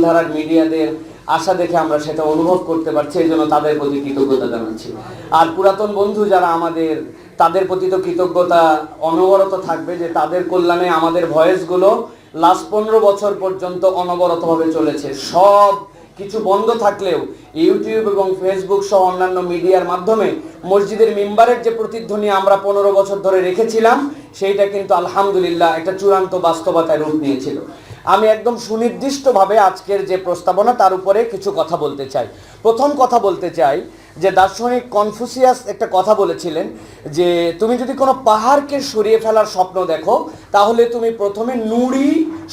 ধারার মিডিয়াদের আশা দেখে আমরা সেটা অনুভব করতে পারছি, এই জন্য তাদের প্রতি কৃতজ্ঞতা জানাচ্ছি। আর পুরাতন বন্ধু যারা আমাদের, তাদের প্রতি তো কৃতজ্ঞতা অনবরত থাকবে, যে তাদের কল্যাণে আমাদের ভয়েসগুলো লাস্ট 15 বছর পর্যন্ত অনবরতভাবে চলেছে। সব কিছু বন্ধ থাকলেও ইউটিউব এবং ফেসবুক সহ অন্যান্য মিডিয়ার মাধ্যমে মসজিদের মিম্বারের যে প্রতিধ্বনি আমরা 15 বছর ধরে রেখেছিলাম, সেইটা কিন্তু আলহামদুলিল্লাহ একটা চূড়ান্ত বাস্তবতায় রূপ নিয়েছিল। আমি একদম সুনির্দিষ্টভাবে আজকের যে প্রস্তাবনা তার উপরে কিছু কথা বলতে চাই। প্রথম কথা বলতে চাই যে দার্শনিক কনফুসিয়াস একটা কথা বলেছিলেন যে তুমি যদি কোনো পাহাড়কে সরিয়ে ফেলার স্বপ্ন দেখো, তাহলে তুমি প্রথমে নুড়ি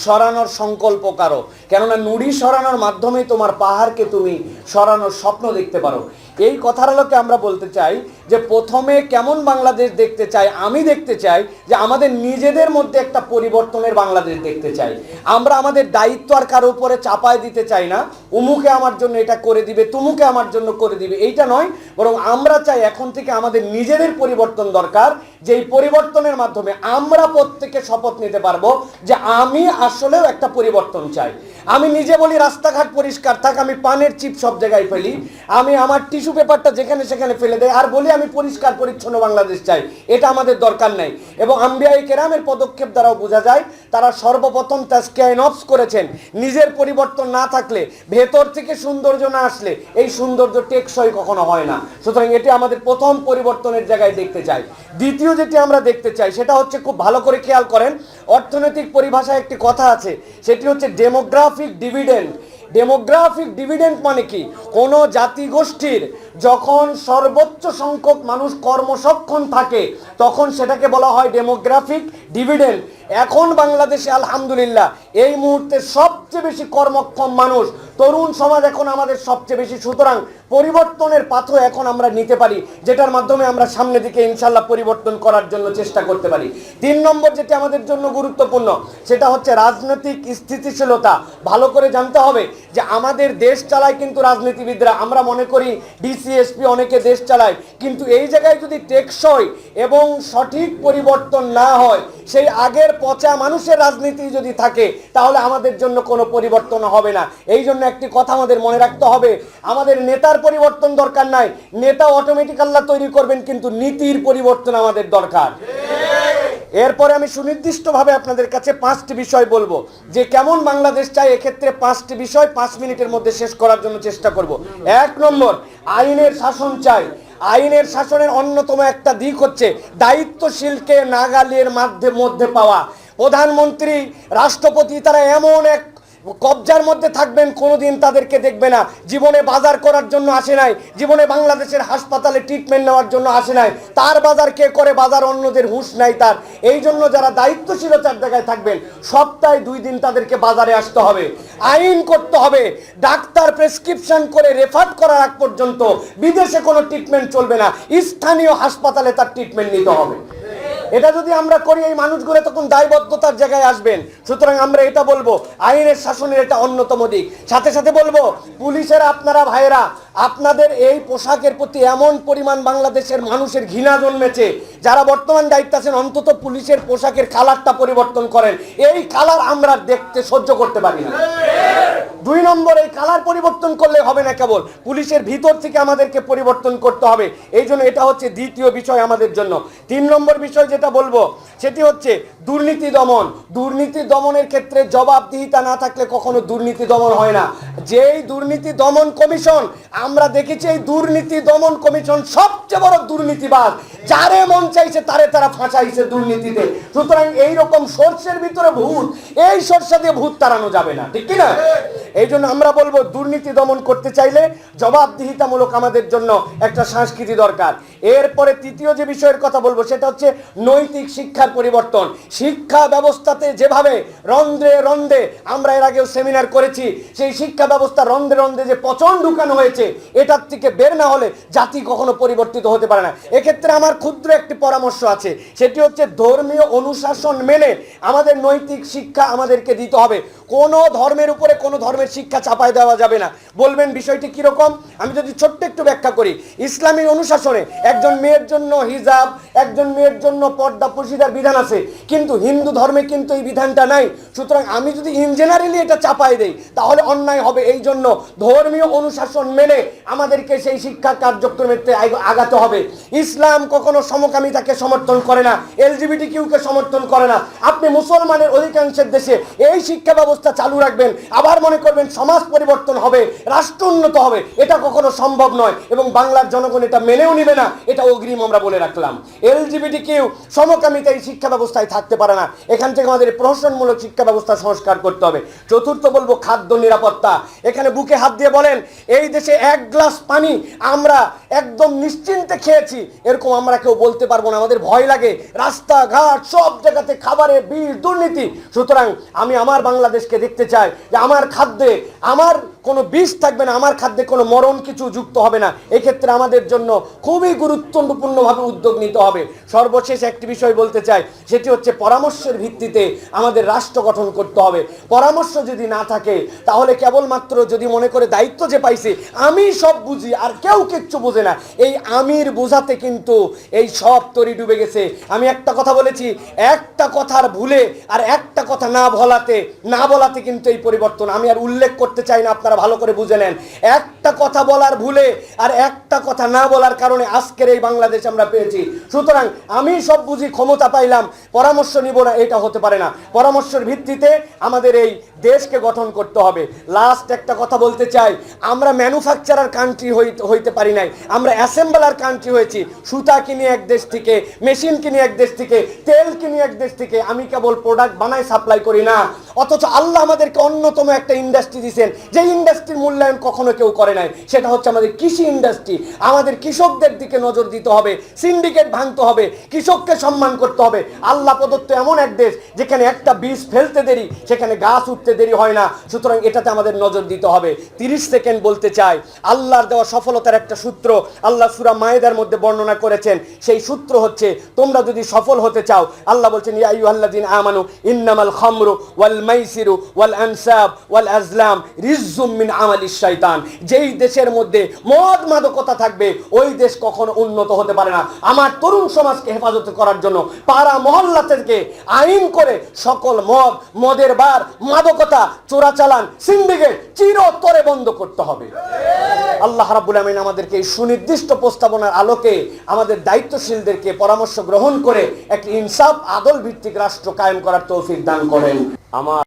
সরানোর সংকল্প করো, কেননা নুড়ি সরানোর মাধ্যমে তোমার পাহাড়কে তুমি সরানোর স্বপ্ন দেখতে পারো। এই কথার আলোকে আমরা বলতে চাই যে প্রথমে কেমন বাংলাদেশ দেখতে চাই, আমি দেখতে চাই যে আমাদের নিজেদের মধ্যে একটা পরিবর্তনের বাংলাদেশ দেখতে চাই। আমরা আমাদের দায়িত্ব আর কারো উপরে চাপায় দিতে চাই না, উমুকে আমার জন্য এটা করে দিবে, তুমুকে আমার জন্য করে দিবে, এইটা নয়, বরং আমরা চাই এখন থেকে আমাদের নিজেদের পরিবর্তন দরকার, যে এই পরিবর্তনের মাধ্যমে আমরা প্রত্যেকে শপথ নিতে পারবো যে আমি আসলেও একটা পরিবর্তন চাই। আমি নিজে বলি রাস্তাঘাট পরিষ্কার থাক, আমি পানের চিপ সব জায়গায় ফেলি, আমি আমার টিস্যু পেপারটা যেখানে সেখানে ফেলে দেয়, আর বলি আমি পরিষ্কার পরিচ্ছন্ন বাংলাদেশ চাই। এটা আমাদের দরকার নেই। এবং আম্বিয়ায়ে কেরামের পদক্ষেপ দ্বারাও বোঝা যায় তারা সর্বপ্রথম তাজকিয়ায়ে নফস করেছেন। নিজের পরিবর্তন না থাকলে, ভেতর থেকে সৌন্দর্য না আসলে এই সৌন্দর্য টেকসই কখনো হয় না। সুতরাং এটি আমাদের প্রথম পরিবর্তনের জায়গায় দেখতে চাই। দ্বিতীয় যেটি আমরা দেখতে চাই সেটা হচ্ছে, খুব ভালো করে খেয়াল করেন, অর্থনৈতিক পরিভাষায় একটি কথা আছে, সেটি হচ্ছে ডেমোগ্রাফিক ডিভিডেন্ড। ডেমোগ্রাফিক ডিভিডেন্ড মানে কি? কোনো জাতিগোষ্ঠীর যখন সর্বোচ্চ সংখ্যক মানুষ কর্মসক্ষম থাকে তখন সেটাকে বলা হয় ডেমোগ্রাফিক ডিভিডেন্ড। এখন বাংলাদেশে আলহামদুলিল্লাহ এই মুহূর্তে সবচেয়ে বেশি কর্মক্ষম মানুষ, তরুণ সমাজ এখন আমাদের সবচেয়ে বেশি। সুতরাং পরিবর্তনের পাথও এখন আমরা নিতে পারি, যেটার মাধ্যমে আমরা সামনের দিকে ইনশাল্লাহ পরিবর্তন করার জন্য চেষ্টা করতে পারি। 3 নম্বর যেটি আমাদের জন্য গুরুত্বপূর্ণ সেটা হচ্ছে রাজনৈতিক স্থিতিশীলতা। ভালো করে জানতে হবে যে আমাদের দেশ চালায় কিন্তু রাজনীতিবিদরা। আমরা মনে করি ডিসিএসপি অনেকে দেশ চালায়, কিন্তু এই জায়গায় যদি টেকসই এবং সঠিক পরিবর্তন না হয়, সেই আগের পচা মানুষের রাজনীতি যদি থাকে, তাহলে আমাদের জন্য কোনো পরিবর্তন হবে না। এই জন্য একটি কথা আমাদের মনে রাখতে হবে, আমাদের নেতার পরিবর্তন দরকার নাই, নেতা অটোমেটিক আল্লাহ তৈরি করবেন, কিন্তু নীতির পরিবর্তন আমাদের দরকার। এরপরে আমি সুনির্দিষ্টভাবে আপনাদের কাছে 5টি বিষয় বলবো যে কেমন বাংলাদেশ চাই। এক্ষেত্রে 5টি বিষয় 5 মিনিটের মধ্যে শেষ করার জন্য চেষ্টা করব। 1 নম্বর, আইনের শাসন চাই। আইনের শাসনের অন্যতম একটা দিক হচ্ছে দায়িত্বশীলকে নাগালের মধ্যে পাওয়া। প্রধানমন্ত্রী, রাষ্ট্রপতি তারা এমন এক কবজার মধ্যে থাকবেন, কোনোদিন তাদেরকে দেখবে না। জীবনে বাজার করার জন্য আসে নাই, জীবনে বাংলাদেশের হাসপাতালে ট্রিটমেন্ট নেওয়ার জন্য আসে নাই। তার বাজার কে করে, বাজার অন্যদের হুঁশ নাই তার। এই জন্য যারা দায়িত্বশীলতার জায়গায় থাকবেন, সপ্তাহে 2 দিন তাদেরকে বাজারে আসতে হবে, আইন করতে হবে। ডাক্তার প্রেসক্রিপশন করে রেফার করার আগ পর্যন্ত বিদেশে কোনো ট্রিটমেন্ট চলবে না, স্থানীয় হাসপাতালে তার ট্রিটমেন্ট নিতে হবে। এটা যদি আমরা করি, এই মানুষগুলো তখন দায়বদ্ধতার জায়গায় আসবেন। সুতরাং আমরা এটা বলবো, আইনের শাসনের এটা অন্যতম দিক। সাথে সাথে বলবো, পুলিশের আপনারা ভাইয়েরা, আপনাদের এই পোশাকের প্রতি এমন পরিমাণ বাংলাদেশের মানুষের ঘৃণা জন্মেছে, যারা বর্তমান দায়িত্বে আছেন অন্তত পুলিশের পোশাকের কালারটা পরিবর্তন করেন। এই কালার আমরা দেখতে সহ্য করতে পারি না। 2 নম্বর, এই কালার পরিবর্তন করলে হবে না, কেবল পুলিশের ভিতর থেকে আমাদেরকে পরিবর্তন করতে হবে। এই জন্য এটা হচ্ছে দ্বিতীয় বিষয় আমাদের জন্য। 3 নম্বর বিষয় যেটা বলবো সেটি হচ্ছে দুর্নীতি দমন। দুর্নীতি দমনের ক্ষেত্রে জবাবদিহিতা না থাকলে কখনো দুর্নীতি দমন হয় না। যেই দুর্নীতি দমন কমিশন আমরা দেখেছি, এই দুর্নীতি দমন কমিশন সবচেয়ে বড় দুর্নীতিবাজ, যারে মন চাইছে তারে তারা ফাঁসাইছে দুর্নীতিতে। সুতরাং এইরকম সর্ষের ভিতরে ভূত, এই সর্ষা দিয়ে ভূত তাড়ানো যাবে না, ঠিক কিনা? এই জন্য আমরা বলবো, দুর্নীতি দমন করতে চাইলে জবাবদিহিতামূলক আমাদের জন্য একটা সংস্কৃতি দরকার। এরপরে তৃতীয় যে বিষয়ের কথা বলবো সেটা হচ্ছে নৈতিক শিক্ষার পরিবর্তন। শিক্ষা ব্যবস্থাতে যেভাবে রন্ধ্রে রন্ধ্রে, আমরা এর আগেও সেমিনার করেছি, সেই শিক্ষা ব্যবস্থা রন্ধ্রে রন্ধ্রে যে পচন ঢুকানো হয়েছে, এটার থেকে বের না হলে জাতি কখনো পরিবর্তিত হতে পারে না। এক্ষেত্রে আমার ক্ষুদ্র একটি পরামর্শ আছে, সেটি হচ্ছে ধর্মীয় অনুশাসন মেনে আমাদের নৈতিক শিক্ষা আমাদেরকে দিতে হবে। কোনো ধর্মের উপরে কোনো ধর্মের ধর্মের শিক্ষা চাপায় দেওয়া যাবে না। বলবেন বিষয়টি কিরকম? আমি যদি ছোট্ট একটু ব্যাখ্যা করি। ইসলামী অনুশাসনে একজন মেয়ের জন্য হিজাব, একজন মেয়ের জন্য পর্দা পর্দার বিধান আছে, কিন্তু হিন্দু ধর্মে কিন্তু এই বিধানটা নাই। সুতরাং আমি যদি ইনজেনারেলি এটা চাপাই দেই তাহলে অন্যায় হবে। এই জন্য ধর্মীয় অনুশাসন মেনে আমাদেরকে সেই শিক্ষা কার্যক্রমে আগাতে হবে। ইসলাম কখনো সমকামিতাকে সমর্থন করে না, এলজিবিটি কিউকে সমর্থন করে না। আপনি মুসলমানের অধিকাংশের দেশে এই শিক্ষা ব্যবস্থা চালু রাখবেন, আবার মনে করবেন সমাজ পরিবর্তন হবে, রাষ্ট্র উন্নত হবে। এটা কখনো সম্ভব নয় এবং বাংলার জনগণ এটা মেনেও নিবে না। এটা অগ্রিম আমরা বলে রাখলাম। এলজিবিটি কিউ সমকামিতা এই শিক্ষা ব্যবস্থায় থাকতে পারে না। এখান থেকে আমাদের প্রহসনমূলক শিক্ষা ব্যবস্থা সংস্কার করতে হবে। চতুর্থ বলবো খাদ্য নিরাপত্তা। এখানে বুকে হাত দিয়ে বলেন, এই দেশে এক গ্লাস পানি আমরা একদম নিশ্চিন্তে খেয়েছি এরকম আমরা কেউ বলতে পারবো না। আমাদের ভয় লাগে, রাস্তাঘাট সব জায়গাতে খাবারের বিষ, দুর্নীতি। সুতরাং আমি আমার বাংলাদেশকে দেখতে চাই যে আমার খাদ্যে আমার কোনো বিষ থাকবে না, আমার খাদ্যে কোনো মরণ কিছু যুক্ত হবে না। এক্ষেত্রে আমাদের জন্য খুবই গুরুত্বপূর্ণভাবে উদ্যোগ নিতে হবে। সর্বশেষ একটি বিষয় বলতে চাই, সেটি হচ্ছে পরামর্শের ভিত্তিতে আমাদের রাষ্ট্র গঠন করতে হবে। পরামর্শ যদি না থাকে তাহলে কেবলমাত্র যদি মনে করে দায়িত্ব যে পাইছে আমি সব বুঝি আর কেউ কিচ্ছু বোঝে না, এই আমির বোঝাতে কিন্তু এই সব তরি ডুবে গেছে। আমি একটা কথা বলেছি, একটা কথার ভুলে আর একটা কথা না বলাতে কিন্তু এই পরিবর্তন। আমি আর উল্লেখ করতে চাই না, আপনারা ভালো করে বুঝে নেন। একটা কথা বলার ভুলে আর একটা কথা না বলার কারণে আজকের এই বাংলাদেশ আমরা পেয়েছি। সুতরাং আমি সব বুঝি, ক্ষমতা পাইলাম, পরামর্শ নিব না, এটা হতে পারে না। পরামর্শের ভিত্তিতে আমাদের এই দেশকে গঠন করতে হবে। লাস্ট একটা কথা বলতে চাই, আমরা ম্যানুফ্যাকচারার কান্ট্রি হইতে পারি নাই, আমরা অ্যাসেম্বলার কান্ট্রি হয়েছি। সুতা কিনি এক দেশ থেকে, মেশিন কিনি এক দেশ থেকে, তেল কিনি এক দেশ থেকে। আমি কেবল প্রোডাক্ট বানাই, সাপ্লাই করি না। অথচ আল্লাহ আমাদেরকে অন্যতম একটা ইন্ডাস্ট্রি দিয়েছেন, যে ইন্ডাস্ট্রির মূল্যায়ন কখনো কেউ করে নাই। সেটা হচ্ছে আমাদের কৃষি ইন্ডাস্ট্রি। আমাদের কৃষকদের দিকে নজর দিতে হবে, সিন্ডিকেট ভাঙতে হবে, কৃষককে সম্মান করতে হবে। আল্লাহ প্রদত্ত এমন এক দেশ যেখানে একটা বীজ ফেলতে দেরি, সেখানে গাছ উঠতে দেরি হয় না। সুতরাং এটাতে আমাদের নজর দিতে হবে। 30 সেকেন্ড বলতে চাই, আল্লাহর দেওয়া সফলতার একটা সূত্র আল্লাহ সূরা মায়েদার মধ্যে বর্ণনা করেছেন। সেই সূত্র হচ্ছে, তোমরা যদি সফল হতে চাও, আল্লাহ বলছেন ইয়া আইয়ুহাল্লাযীনা আমানু ইন্নামাল খামরু ওয়াল মাইসিরু ওয়াল আনসাব ওয়াল আজলাম রিজজুম মিন আমালিশ শাইতান। যেই দেশের মধ্যে মদ মাদকতা থাকবে ওই দেশ কখনো উন্নত হতে পারে না। আমার তরুণ সমাজকে হেফাজত করার জন্য পাড়া মহল্লা থেকে আইন করে সকল মদের বার, মাদকতা, চোরাচালান, সিন্ডিকেট চিরতরে বন্ধ করতে হবে। আল্লাহ রাব্বুল আমিন আমাদেরকে এই সুনির্দিষ্ট প্রস্তাবনার আলোকে আমাদের দায়িত্বশীলদেরকে পরামর্শ গ্রহণ করে একটি ইনসাফ আদল ভিত্তিক রাষ্ট্র কায়েম করার তৌফিক দান করেন। আমার